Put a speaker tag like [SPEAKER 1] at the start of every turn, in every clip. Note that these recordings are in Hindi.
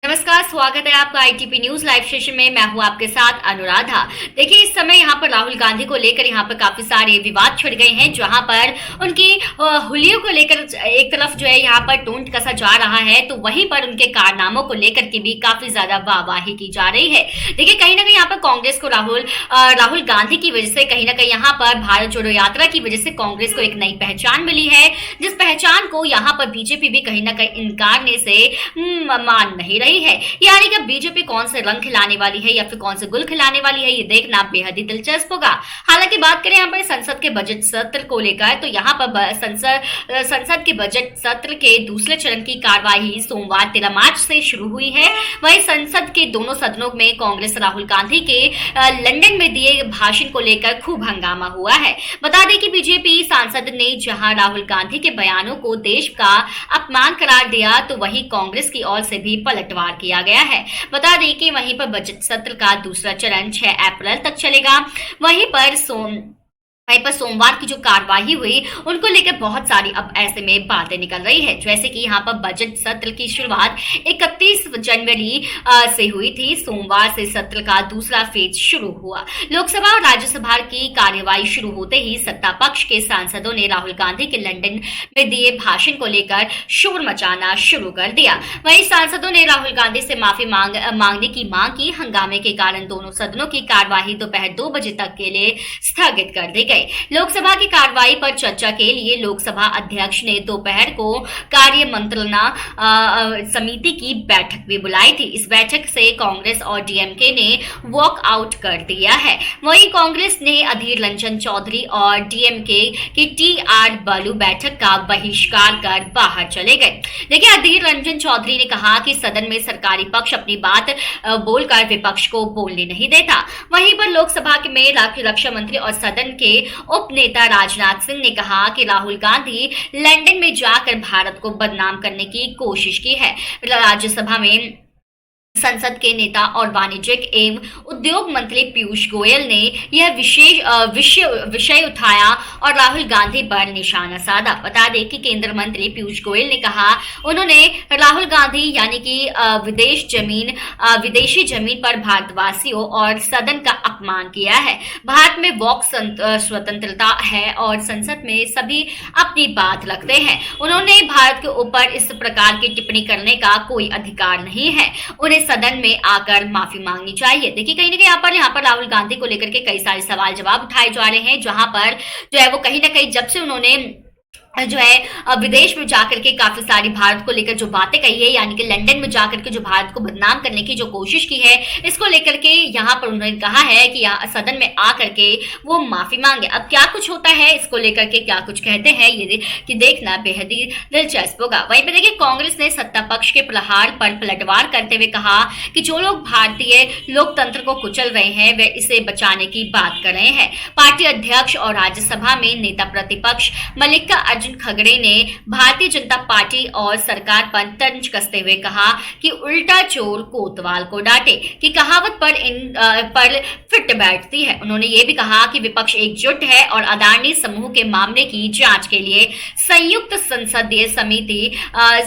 [SPEAKER 1] नमस्कार, स्वागत है आपका आईटीपी न्यूज लाइव सेशन में। मैं हूं आपके साथ अनुराधा। देखिए, इस समय यहां पर राहुल गांधी को लेकर यहां पर काफी सारे विवाद छिड़ गए हैं, जहां पर उनकी हुलियों को लेकर एक तरफ जो है यहां पर टोंट कसा जा रहा है, तो वहीं पर उनके कारनामों को लेकर के भी काफी ज्यादा वाहवाही की जा रही है। देखिए, कहीं ना कहीं यहाँ पर कांग्रेस को राहुल गांधी की वजह से कहीं ना कहीं यहाँ पर भारत जोड़ो यात्रा की वजह से कांग्रेस को एक नई पहचान मिली है, जिस पहचान को यहाँ पर बीजेपी भी कहीं ना कहीं इनकारने से मान नहीं रही है। यानी कि बीजेपी कौन से रंग खिलाने वाली है या फिर कौन से गुल खिलाने वाली है, ये देखना बेहद ही दिलचस्प होगा। हालांकि बात करें यहाँ पर संसद के बजट सत्र को लेकर, तो यहाँ पर संसद के बजट सत्र के दूसरे चरण की कार्यवाही सोमवार 13 मार्च से शुरू हुई है। वहीं संसद के दोनों सदनों में कांग्रेस राहुल गांधी के लंदन में दिए भाषण को लेकर खूब हंगामा हुआ है। बता दें कि बीजेपी सांसद ने जहां राहुल गांधी के बयानों को देश का अपमान करार दिया, तो वहीं कांग्रेस की ओर से भी पलटवार किया गया है। बता दें कि वहीं पर बजट सत्र का दूसरा चरण 6 अप्रैल तक चलेगा। वहीं पर सोमवार की जो कार्यवाही हुई, उनको लेकर बहुत सारी अब ऐसे में बातें निकल रही है। जैसे कि यहाँ पर बजट सत्र की शुरुआत 31 जनवरी से हुई थी। सोमवार से सत्र का दूसरा फेज शुरू हुआ। लोकसभा और राज्यसभा की कार्यवाही शुरू होते ही सत्ता पक्ष के सांसदों ने राहुल गांधी के लंदन में दिए भाषण को लेकर शोर मचाना शुरू कर दिया। वहीं सांसदों ने राहुल गांधी से माफी मांगने की मांग की। हंगामे के कारण दोनों सदनों की कार्यवाही दोपहर 2 बजे तक के लिए स्थगित कर दी गई। लोकसभा की कार्रवाई पर चर्चा के लिए लोकसभा अध्यक्ष ने दोपहर को कार्य मंत्रणा समिति की बैठक भी बुलाई थी। इस बैठक से कांग्रेस और डीएमके ने वॉक आउट कर दिया है। वहीं कांग्रेस ने अधीर रंजन चौधरी और डीएमके की टीआर बालू बैठक का बहिष्कार कर बाहर चले गए। देखिए, अधीर रंजन चौधरी ने कहा कि सदन में सरकारी पक्ष अपनी बात बोलकर विपक्ष को बोलने नहीं देता। वहीं पर लोकसभा में रक्षा मंत्री और सदन के उप नेता राजनाथ सिंह ने कहा कि राहुल गांधी लंदन में जाकर भारत को बदनाम करने की कोशिश की है। राज्यसभा में संसद के नेता और वाणिज्यिक एवं उद्योग मंत्री पीयूष गोयल ने यह विषय उठाया और राहुल गांधी पर निशाना साधा। बता दें कि केंद्रीय मंत्री पीयूष गोयल ने कहा, उन्होंने राहुल गांधी यानी कि विदेशी जमीन पर भारतवासियों और सदन का अपमान किया है। भारत में वाक स्वतंत्रता है और संसद में सभी अपनी बात रखते हैं। उन्होंने भारत के ऊपर इस प्रकार की टिप्पणी करने का कोई अधिकार नहीं है। उन्हें सदन में आकर माफी मांगनी चाहिए। देखिए, कहीं ना कहीं यहाँ पर राहुल गांधी को लेकर के कई सारे सवाल जवाब उठाए जा रहे हैं, जहां पर जो है वो कहीं ना कहीं जब से उन्होंने जो है विदेश में जाकर के काफी सारी भारत को लेकर जो बातें कही है, यानी कि लंदन में जाकर के जो भारत को बदनाम करने की जो कोशिश की है, इसको लेकर के यहाँ पर उन्होंने कहा है कि सदन में आकर के वो माफी मांगे। अब क्या कुछ होता है, इसको लेकर के क्या कुछ कहते हैं, ये कि देखना बेहद ही दिलचस्प होगा। वहीं पर देखिए, कांग्रेस ने सत्ता पक्ष के प्रहार पर पलटवार करते हुए कहा कि जो लोग भारतीय लोकतंत्र को कुचल रहे हैं, वे इसे बचाने की बात कर रहे हैं। पार्टी अध्यक्ष और राज्यसभा में नेता प्रतिपक्ष मल्लिकार्जुन खड़गे ने भारतीय जनता पार्टी और सरकार पर तंज कसते हुए कहा कि उल्टा चोर कोतवाल को डांटे की कहावत पर फिट बैठती है। उन्होंने ये भी कहा कि विपक्ष एकजुट है और अदानी समूह के मामले की जांच के लिए संयुक्त संसदीय समिति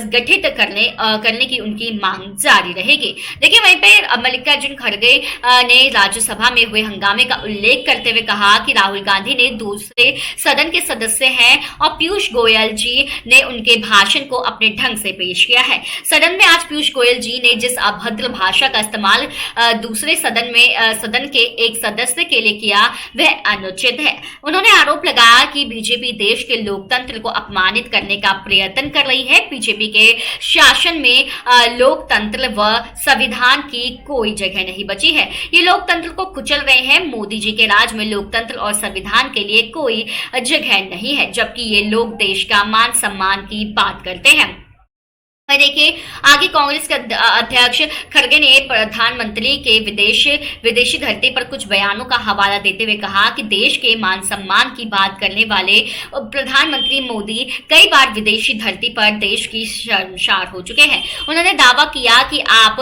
[SPEAKER 1] गठित करने की उनकी मांग जारी रहेगी। देखिए, वहीं पे मल्लिकार्जुन खड़गे ने राज्यसभा में हुए हंगामे का उल्लेख करते हुए कहा कि राहुल गांधी ने दूसरे सदन के सदस्य हैं और पीयूष गोयल जी ने उनके भाषण को अपने ढंग से पेश किया है। सदन में आज पीयूष गोयल जी ने जिस अभद्र भाषा का इस्तेमाल दूसरे सदन के एक सदस्य के लिए किया, वह अनुचित है। उन्होंने आरोप लगाया कि बीजेपी देश के लोकतंत्र को अपमानित करने का प्रयत्न कर रही है। बीजेपी के शासन में लोकतंत्र व संविधान की कोई जगह नहीं बची है। ये लोकतंत्र को कुचल रहे हैं। मोदी जी के राज में लोकतंत्र और संविधान के लिए कोई जगह नहीं है, जबकि ये लोग देश का मान सम्मान की बात करते हैं। देखिए, आगे कांग्रेस के अध्यक्ष खड़गे ने प्रधानमंत्री के विदेशी धरती पर कुछ बयानों का हवाला देते हुए कहा कि देश के मान सम्मान की बात करने वाले प्रधानमंत्री मोदी कई बार विदेशी धरती पर देश की शर्मसार हो चुके हैं। उन्होंने दावा किया कि आप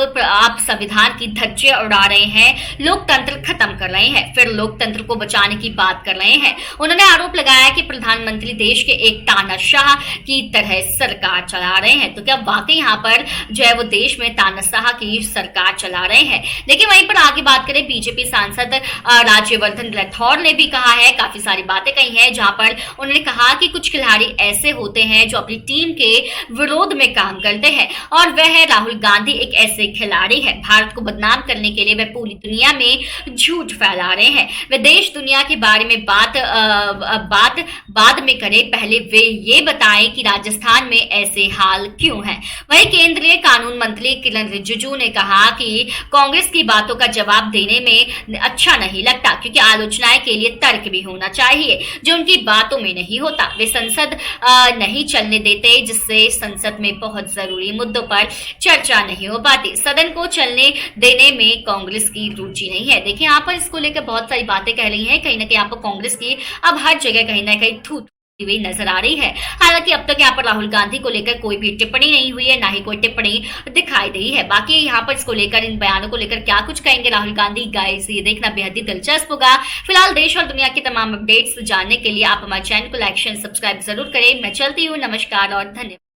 [SPEAKER 1] संविधान की धज्जियां उड़ा रहे हैं, लोकतंत्र खत्म कर रहे हैं, फिर लोकतंत्र को बचाने की बात कर रहे हैं। उन्होंने आरोप लगाया कि प्रधानमंत्री देश के एक तानाशाह की तरह सरकार चला रहे हैं। तो क्या वाकई यहाँ पर जो है वो देश में तानाशाह की सरकार चला रहे हैं। देखिए वहीं पर आगे बात करें, बीजेपी सांसद राज्यवर्धन राठौर ने भी कहा है, काफी सारी बातें कही हैं, जहां पर उन्होंने कहा कि कुछ खिलाड़ी ऐसे होते हैं जो अपनी टीम के विरोध में काम करते हैं और वह राहुल गांधी एक ऐसे खिलाड़ी है। भारत को बदनाम करने के लिए वह पूरी दुनिया में झूठ फैला रहे हैं। वे देश दुनिया के बारे में बात बाद में करें, पहले वे ये बताएं कि राजस्थान में ऐसे हाल क्यों है। वहीं केंद्रीय कानून मंत्री किरण रिजिजू ने कहा कि कांग्रेस की बातों का जवाब देने में अच्छा नहीं लगता, क्योंकि आलोचनाएं के लिए तर्क भी होना चाहिए जो उनकी बातों में नहीं होता। वे संसद नहीं चलने देते, जिससे संसद में बहुत जरूरी मुद्दों पर चर्चा नहीं हो पाती। सदन को चलने देने में कांग्रेस की रुचि नहीं है। देखिए यहाँ पर इसको लेकर बहुत सारी बातें कह रही हैं, कहीं ना कहीं यहाँ पर कांग्रेस की अब हर जगह कहीं ना कहीं थू हुई नजर आ रही है। हालांकि अब तक यहाँ पर राहुल गांधी को लेकर कोई भी टिप्पणी नहीं हुई है, ना ही कोई टिप्पणी दिखाई दी है। बाकी यहाँ पर इसको लेकर, इन बयानों को लेकर क्या कुछ कहेंगे राहुल गांधी, गाइस ये देखना बेहद ही दिलचस्प होगा। फिलहाल देश और दुनिया की तमाम अपडेट्स जानने के लिए आप हमारे चैनल को लाइक शेयर सब्सक्राइब जरूर करें। मैं चलती हूँ, नमस्कार और धन्यवाद।